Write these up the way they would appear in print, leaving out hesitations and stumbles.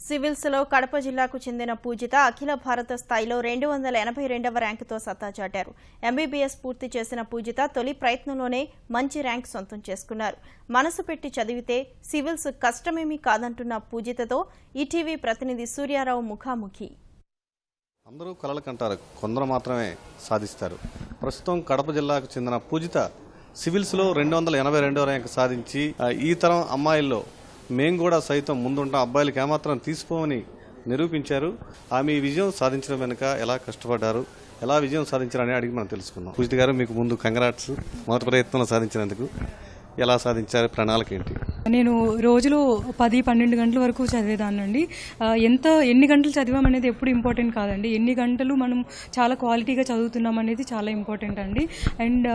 సివిల్స్లో కడప జిల్లాకు చెందిన పూజిత అఖిల భారత స్థాయిలో 282వ ర్యాంకుతో సత్తా చాటారు. ఎంబీబీఎస్ పూర్తి చేసిన పూజిత తొలి ప్రయత్నంలోనే మంచి ర్యాంక్ సొంతం చేసుకున్నారు. మనసు పెట్టి చదివితే సివిల్స్ కష్టమేమీ కాదంటున్న పూజితతో ఈటీవీ ప్రతినిధి సూర్యారావు ముఖాముఖి. అందరూ కలలు కంటారు, కొందరు మాత్రమే సాధిస్తారు. ప్రస్తుతం కడప జిల్లాకు చెందిన పూజిత సివిల్స్లో 282వ ర్యాంకు సాధించి ఈ తరం అమ్మాయిల్లో మేము కూడా సైతం ముందుంటాం, అబ్బాయిలకి ఏమాత్రం తీసుకోమని నిరూపించారు. ఆమె ఈ విజయం సాధించడం వెనుక ఎలా కష్టపడ్డారు, ఎలా విజయం సాధించారని అడిగి మనం తెలుసుకుందాం. పూజిత గారు, మీకు ముందు కంగ్రాట్స్. మొదటి ప్రయత్నంలో సాధించినందుకు ఎలా సాధించారు, ప్రణాళిక ఏంటి? నేను రోజులో 10-12 గంటల వరకు చదివేదాన్నండి. ఎన్ని గంటలు చదివామనేది ఎప్పుడు ఇంపార్టెంట్ కాదండి, ఎన్ని గంటలు మనం చాలా క్వాలిటీగా చదువుతున్నాం అనేది చాలా ఇంపార్టెంట్ అండి. అండ్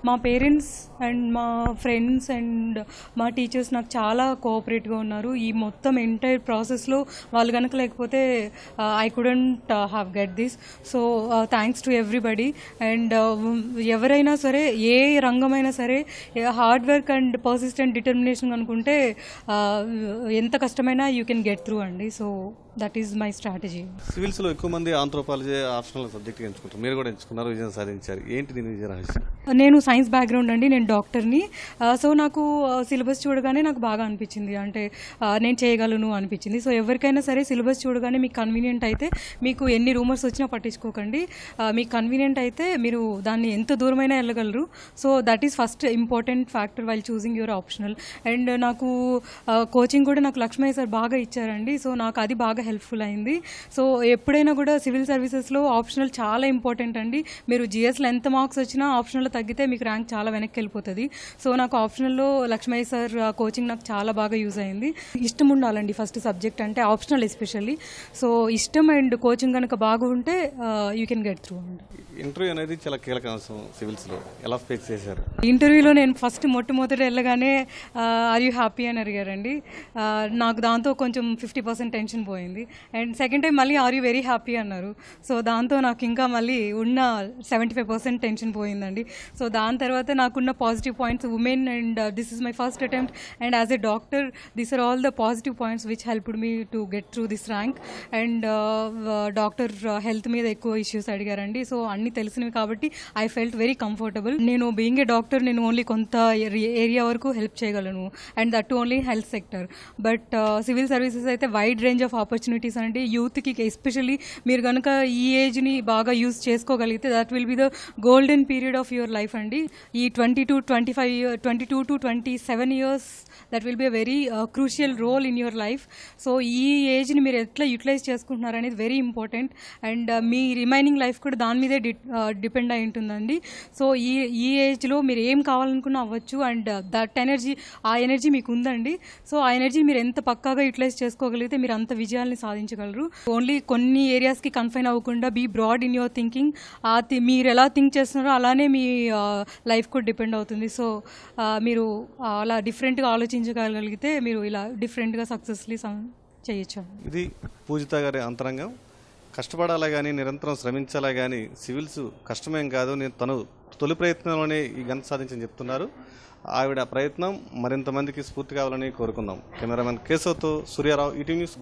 మా పేరెంట్స్ అండ్ మా ఫ్రెండ్స్ అండ్ మా టీచర్స్ నాకు చాలా కోఆపరేట్గా ఉన్నారు. ఈ మొత్తం ఎంటైర్ ప్రాసెస్లో వాళ్ళు కనుక లేకపోతే I couldn't have get this. So thanks to everybody. And ఎవరైనా సరే, ఏ రంగమైనా సరే, hard work and persistent determination అనుకుంటే ఎంత కష్టమైనా యూ కెన్ గెట్ త్రూ అండి. So that is my strategy. సివిల్స్లో ఎక్కువ మంది ఆంథ్రోపాలజీ ఆప్షనల్ సబ్జెక్ట్గా ఎంచుకుంటారు, మీరు కూడా ఎంచుకున్నారు, విజయం సాధించారు. ఏంటి దీని విజయ రహస్యం? నేను సైన్స్ బ్యాక్గ్రౌండ్ అండి, నేను డాక్టర్ని. సో నాకు సిలబస్ చూడగానే నాకు బాగా అనిపించింది, అంటే నేను చేయగలను అనిపించింది. సో ఎవరికైనా సరే సిలబస్ చూడగానే మీకు కన్వీనియంట్ అయితే, మీకు ఎన్ని రూమర్స్ వచ్చినా పట్టించుకోకండి. మీకు కన్వీనియంట్ అయితే మీరు దాన్ని ఎంత దూరమైనా వెళ్ళగలరు. So that is first important factor while choosing your optional. And నాకు కోచింగ్ కూడా నాకు లక్ష్మయ్య సార్ బాగా ఇచ్చారండి. సో నాకు అది బాగా హెల్ప్ఫుల్ అయింది. సో ఎప్పుడైనా కూడా సివిల్ సర్వీసెస్లో ఆప్షనల్ చాలా ఇంపార్టెంట్ అండి. మీరు జిఎస్లో ఎంత మార్క్స్ వచ్చినా ఆప్షనల్లో తగ్గితే మీకు ర్యాంక్ చాలా వెనక్కి వెళ్ళిపోతుంది. సో నాకు ఆప్షనల్లో లక్ష్మయ్య సార్ కోచింగ్ నాకు చాలా బాగా యూజ్ అయింది. ఇష్టం ఉండాలండి ఫస్ట్ సబ్జెక్ట్ అంటే, ఆప్షనల్ ఎస్పెషల్లీ. సో ఇష్టం అండ్ కోచింగ్ కనుక బాగుంటే యూ కెన్ గెట్ త్రూ అండి. ఇంటర్వ్యూ అనేది చాలా కీలక అంశం సివిల్స్లో, ఎలా ఫేస్ చేశారు? ఇంటర్వ్యూలో నేను ఫస్ట్ మొట్టమొదటి వెళ్ళగానే ఆర్ యూ హ్యాపీ అని అడిగారండి. నాకు దాంతో కొంచెం 50% టెన్షన్ పోయింది. అండ్ సెకండ్ టైం మళ్ళీ ఆర్ యూ వెరీ హ్యాపీ అన్నారు. సో దాంతో నాకు ఇంకా మళ్ళీ ఉన్న 75% టెన్షన్ పోయిందండి. సో దాని తర్వాత నాకున్న positive points, women and this is my first attempt and as a doctor these are all the positive points which helped me to get through this rank. And doctor health మీద ఎక్కువ issues అడిగారండి. So అన్నీ తెలిసినవి కాబట్టి I felt very comfortable. నేను being a doctor నేను only కొంత area వరకు హెల్ప్ చేయగలను, and that only health sector. But civil services అయితే వైడ్ రేంజ్ ఆఫ్ ఆపర్చునిటీస్ అండి. యూత్కి ఎస్పెషల్లీ మీరు కనుక ఈ ఏజ్ని బాగా యూజ్ చేసుకోగలిగితే that will be the golden period of your life అండి. ఈ 22 to 27 years that will be a very crucial role in your life. So ఈ ఏజ్ని మీరు ఎట్లా యూటిలైజ్ చేసుకుంటున్నారు అనేది వెరీ ఇంపార్టెంట్. అండ్ మీ రిమైనింగ్ లైఫ్ కూడా దాని మీదే డిపెండ్ అయి ఉంటుందండి. సో ఈ ఏజ్లో మీరు ఏం కావాలనుకున్నా అవ్వచ్చు. అండ్ దట్ ఎనర్జీ, ఆ ఎనర్జీ మీకు ఉందండి. సో ఆ ఎనర్జీ మీరు ఎంత పక్కాగా యూటిలైజ్ చేసుకోగలిగితే మీరు అంత విజయాల్ని సాధించగలరు. ఓన్లీ కొన్ని ఏరియాస్కి కన్ఫైన్ అవ్వకుండా be broad in your thinking. మీరు ఎలా థింక్ చేస్తున్నారో అలానే మీ లైఫ్ కూడా డిపెండ్ అవుతుంది. సో మీరు అలా డిఫరెంట్గా ఆలోచించగలిగితే మీరు ఇలా డిఫరెంట్గా సక్సెస్లీ చేయొచ్చు. ఇది పూజిత గారి అంతరంగం. కష్టపడాలా కానీ, నిరంతరం శ్రమించాలా కానీ, సివిల్స్ కష్టమేం కాదు, నేను తను తొలి ప్రయత్నంలోనే ఈ ఘనత సాధించని చెప్తున్నారు. ఆవిడ ప్రయత్నం మరింత మందికి స్ఫూర్తి కావాలని కోరుకుందాం. కెమెరామెన్ కేశవ్తో సూర్యారావు, ఈటీవీ న్యూస్.